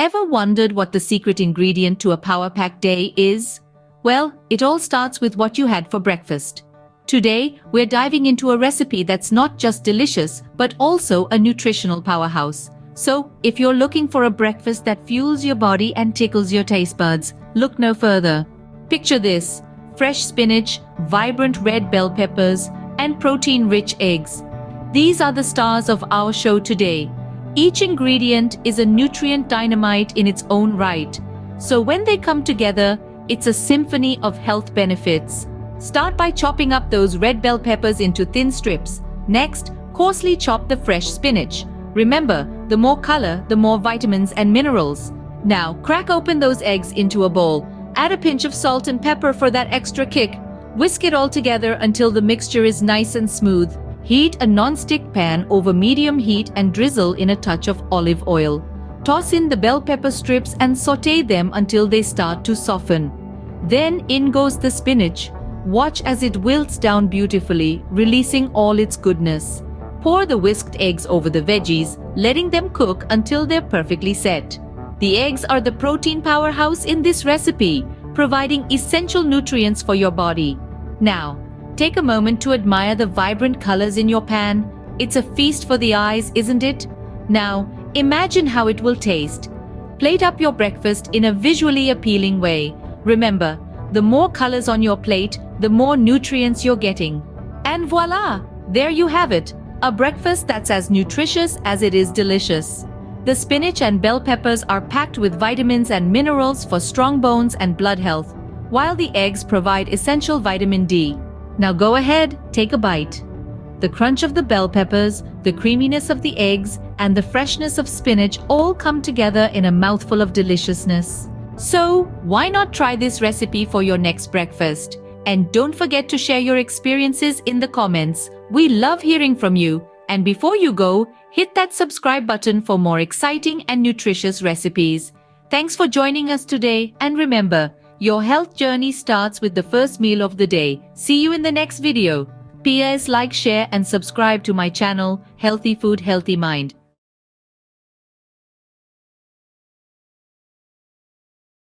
Ever wondered what the secret ingredient to a power-packed day is? Well, it all starts with what you had for breakfast. Today, we're diving into a recipe that's not just delicious, but also a nutritional powerhouse. So, if you're looking for a breakfast that fuels your body and tickles your taste buds, look no further. Picture this: fresh spinach, vibrant red bell peppers, and protein-rich eggs. These are the stars of our show today. Each ingredient is a nutrient dynamite in its own right. So when they come together, it's a symphony of health benefits. Start by chopping up those red bell peppers into thin strips. Next, coarsely chop the fresh spinach. Remember, the more color, the more vitamins and minerals. Now, crack open those eggs into a bowl. Add a pinch of salt and pepper for that extra kick. Whisk it all together until the mixture is nice and smooth. Heat a non-stick pan over medium heat and drizzle in a touch of olive oil. Toss in the bell pepper strips and sauté them until they start to soften. Then in goes the spinach. Watch as it wilts down beautifully, releasing all its goodness. Pour the whisked eggs over the veggies, letting them cook until they're perfectly set. The eggs are the protein powerhouse in this recipe, providing essential nutrients for your body. Now, take a moment to admire the vibrant colors in your pan. It's a feast for the eyes, isn't it? Now, imagine how it will taste. Plate up your breakfast in a visually appealing way. Remember, the more colors on your plate, the more nutrients you're getting. And voila! There you have it, a breakfast that's as nutritious as it is delicious. The spinach and bell peppers are packed with vitamins and minerals for strong bones and blood health, while the eggs provide essential vitamin D. Now go ahead, take a bite. The crunch of the bell peppers, the creaminess of the eggs, and the freshness of spinach all come together in a mouthful of deliciousness. So, why not try this recipe for your next breakfast? And don't forget to share your experiences in the comments. We love hearing from you. And before you go, hit that subscribe button for more exciting and nutritious recipes. Thanks for joining us today, and remember, your health journey starts with the first meal of the day. See you in the next video. PS, like, share, and subscribe to my channel, Healthy Food, Healthy Mind.